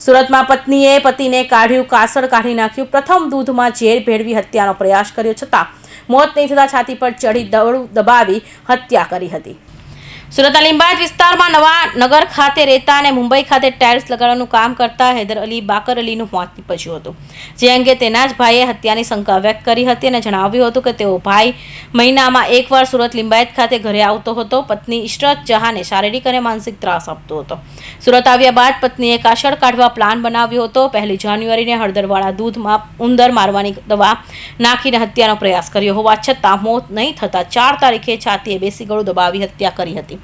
સુરતમાં પત્નીએ પતિને કાઢ્યું, કાસળ કાઢી નાખ્યું. પ્રથમ દૂધમાં ઝેર ભેળવી હત્યાનો પ્રયાસ કર્યો છતાં મોત નહીં થતાં છાતી પર ચઢી દવડું દબાવી હત્યા કરી હતી. સુરતના લિંબાયત વિસ્તારમાં નવા નગર ખાતે રહેતા અને મુંબઈ ખાતે ટાઇલ્સ લગાડવાનું કામ કરતા હૈદર અલી બાકર અલીનું મોત નીપજ્યું હતું. જે અંગે તેના જ ભાઈએ હત્યાની શંકા વ્યક્ત કરી હતી અને જણાવ્યું હતું કે તેઓ ભાઈ મહિનામાં એકવાર સુરત લિંબાયત ખાતે ઘરે આવતો હતો. પત્ની ઇશરત જહાંને શારીરિક અને માનસિક ત્રાસ આપતો હતો. સુરત આવ્યા બાદ પત્નીએ કાસળ કાઢવા પ્લાન બનાવ્યો હતો. 1 જાન્યુઆરીને હળદરવાળા દૂધમાં ઉંદર મારવાની દવા નાખીને હત્યાનો પ્રયાસ કર્યો હોવા છતાં મોત નહીં થતાં 4 તારીખે છાતીએ બેસી ગળું દબાવી હત્યા કરી હતી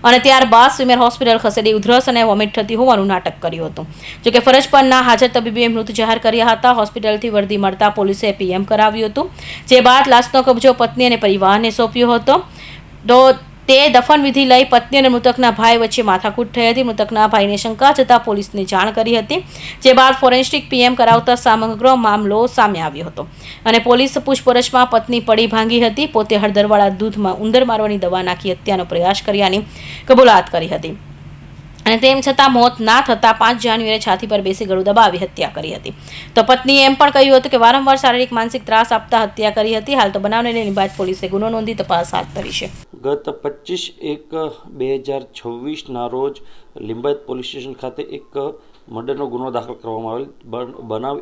અને ત્યારબાદ સ્વિમેર હોસ્પિટલ ખસેડી ઉધરસ અને વોમિટ થતી હોવાનું નાટક કર્યું હતું. જોકે ફરજ પરના હાજર તબીબે મૃત જાહેર કર્યા હતા. હોસ્પિટલથી વર્દી મળતા પોલીસે પીએમ કરાવ્યું હતું. જે બાદ લાશનો કબજો પત્ની અને પરિવારને સોંપ્યો હતો. તો તે દફન વિધિ લઈ પત્ની અને મૃતકના ભાઈ વચ્ચે માથાકૂટ થઈ હતી. મૃતકના ભાઈને શંકા જતાં પોલીસને જાણ કરી હતી. જે બાદ ફોરેન્સિક પીએમ કરાવતા સમગ્ર મામલો સામે આવ્યો હતો અને પોલીસ પૂછપરછમાં પત્ની પડી ભાંગી હતી. પોતે હળદરવાળા દૂધમાં ઉંદર મારવાની દવા નાખી હત્યાનો પ્રયાસ કર્યાની કબૂલાત કરી હતી અને તેમ છતાં મોત ના થતાં 5 જાન્યુઆરીએ છાતી પર બેસી ગળું દબાવી હત્યા કરી હતી. તો પત્નીએ એમ પણ કહ્યું હતું કે વારંવાર શારીરિક માનસિક ત્રાસ આપતા હત્યા કરી હતી. હાલ તો બનાવને લઈને લિંબાયત પોલીસે ગુનો નોંધી તપાસ હાથ ધરી છે. ગત 25/1/2024ના રોજ લિંબાયત પોલીસ સ્ટેશન ખાતે એક મર્ડરનો ગુનો દાખલ કરવામાં આવેલ. બનાવ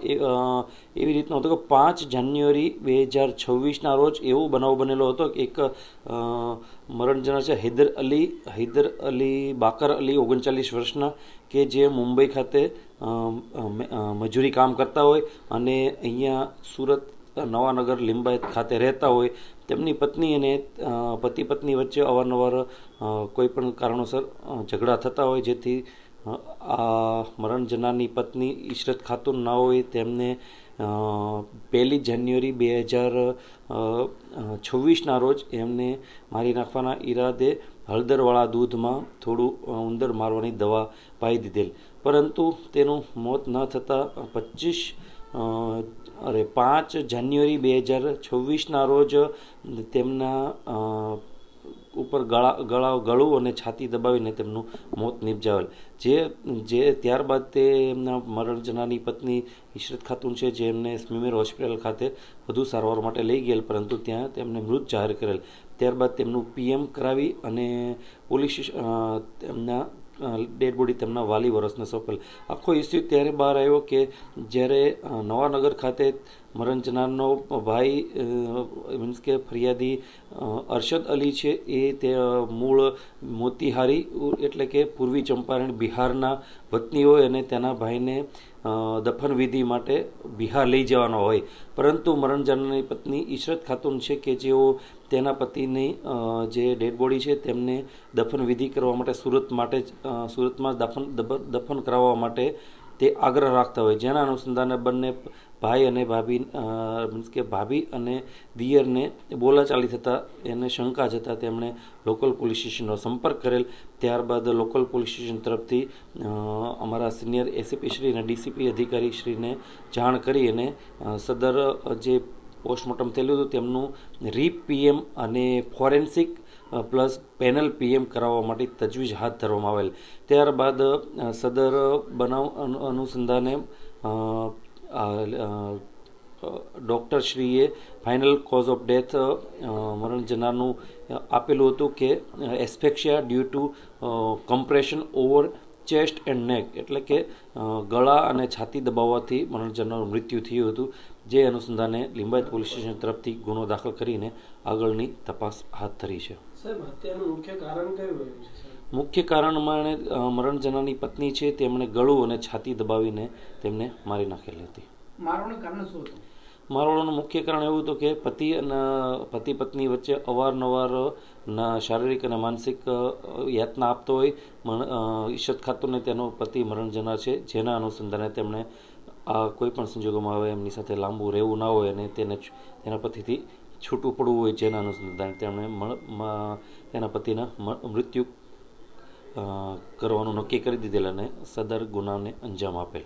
એવી રીતનો હતો કે 5 જાન્યુઆરી 2026ના રોજ એવો બનાવ બનેલો હતો કે એક મરણ જનાર છે હૈદર અલી બાકર અલી 39 વર્ષના, કે જે મુંબઈ ખાતે મજૂરી કામ કરતા હોય અને અહીંયા સુરત નવાનગર લિંબાયત ખાતે રહેતા હોય. તેમની પત્ની અને પતિ પત્ની વચ્ચે અવારનવાર કોઈ પણ કારણોસર ઝઘડા થતા હોય, જેથી આ મરણ જનારની પત્ની ઇશરત ખાતુન ના હોય તેમને 1 જાન્યુઆરી 2026ના રોજ એમને મારી નાખવાના ઈરાદે હળદરવાળા દૂધમાં થોડું ઉંદર મારવાની દવા પાઈ દીધેલ, પરંતુ તેનું મોત ન થતાં 5 જાન્યુઆરી 2026ના રોજ તેમના ઉપર ગળું અને છાતી દબાવીને તેમનું મોત નિપજાવેલ. જે ત્યારબાદ તે એમના મરણ જનારની પત્ની ઇશરત ખાતુન છે, જે એમને સ્મિમેર હોસ્પિટલ ખાતે વધુ સારવાર માટે લઈ ગયેલ, પરંતુ ત્યાં તેમને મૃત જાહેર કરેલ. ત્યારબાદ તેમનું પીએમ કરાવી અને પોલીસ તેમના ડેડ બોડી તેમના વાલી વરસને સોંપેલ. આખો ઇસ્યુ ત્યારે બહાર આવ્યો કે જ્યારે નવાનગર ખાતે મરણ જનારનો ભાઈ મીન્સ કે ફરિયાદી અરશદ અલી છે, એ તે મૂળ મોતીહારી એટલે કે પૂર્વી ચંપારણ બિહારના વતની હોય અને તેના ભાઈને દફન વિધિ માટે બિહાર લઈ જવાનો હોય, પરંતુ મરણ જનારની પત્ની ઇશરત ખાતુન છે કે જેઓ તેના પતિની જે ડેડ બોડી છે તેમને દફન વિધિ કરવા માટે સુરતમાં દફન કરાવવા માટે તે આગ્રહ રાખતા હોય, જેના અનુસંધાને બંને ભાઈ અને ભાભી મીન્સ કે ભાભી અને દિયરને બોલાચાલી થતાં એને શંકા જતાં તેમણે લોકલ પોલીસ સ્ટેશનનો સંપર્ક કરેલ. ત્યારબાદ લોકલ પોલીસ સ્ટેશન તરફથી અમારા સિનિયર એસીપી શ્રી અને ડીસીપી અધિકારી શ્રીને જાણ કરી અને સદર જે પોસ્ટમોર્ટમ થયેલું હતું તેમનું રીપીએમ અને ફોરેન્સિક પ્લસ પેનલ પીએમ કરાવવા માટે તજવીજ હાથ ધરવામાં આવેલ. ત્યારબાદ સદર બનાવ અનુસંધાને ડૉક્ટરશ્રીએ ફાઇનલ કોઝ ઓફ ડેથ મરણ જનારનું આપેલું હતું કે asphyxia due to compression over chest and neck, એટલે કે ગળા અને છાતી દબાવવાથી મરણ જનારનું મૃત્યુ થયું હતું. જે અનુસંધાને લિંબાયત પોલીસ સ્ટેશન તરફથી ગુનો દાખલ કરીને આગળની તપાસ હાથ ધરી છે. મુખ્ય કારણમાં મરણ જનારની પત્ની છે તેમણે ગળું અને છાતી દબાવીને તેમને મારી નાખેલી હતી. મારવાનું મુખ્ય કારણ એવું હતું કે પતિ પત્ની વચ્ચે અવારનવાર શારીરિક અને માનસિક યાતના આપતો હોય. ઇશરત ખાતુનને તેનો પતિ મરણ જનાર છે, જેના અનુસંધાને તેમણે આ કોઈ પણ સંજોગોમાં હવે એમની સાથે લાંબુ રહેવું ના હોય અને તેના પતિથી છૂટું પડવું હોય, જેના અનુસંધાને તેમણે તેના પતિના મૃત્યુ કરવાનું નક્કી કરી દીધેલ અને સદર ગુનાને અંજામ આપેલ.